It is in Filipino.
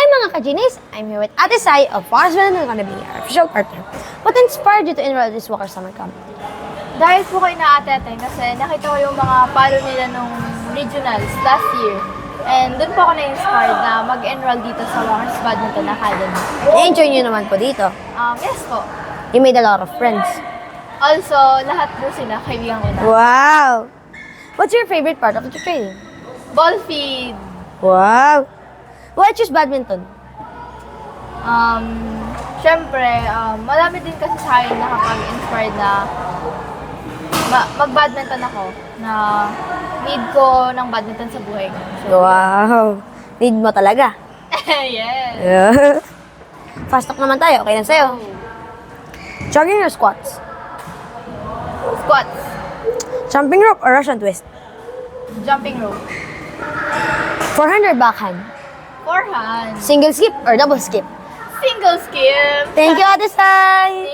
mga ka-Genies! I'm here with Ate Sai of Parsman and gonna be our official partner. What inspired you to enroll this Walker Summer Camp? Dahil po kay na ate kasi nakita ko yung mga palo nila nung regionals last year. And doon po ako na-inspired na mag-enroll dito sa Walker's Badminton Academy. Na-enjoy nyo naman po dito. Yes po. You made a lot of friends. Also, lahat po sila, kaibigan ko na. Wow! What's your favorite part of the training? Ball feed. Wow! Why choose badminton? Siyempre, marami din kasi sa akin nakapag-inspired na mag-badminton ako. Na need ko ng badminton sa buhay ko. So, Wow! Need mo talaga. yes. Fast talk naman tayo. Okay na sa'yo. Jogging or squats? Squats. Jumping rope or Russian twist? Jumping rope. Forehand or backhand? Forehand. Single skip or double skip? Single skip. Thank you, Ate Sai!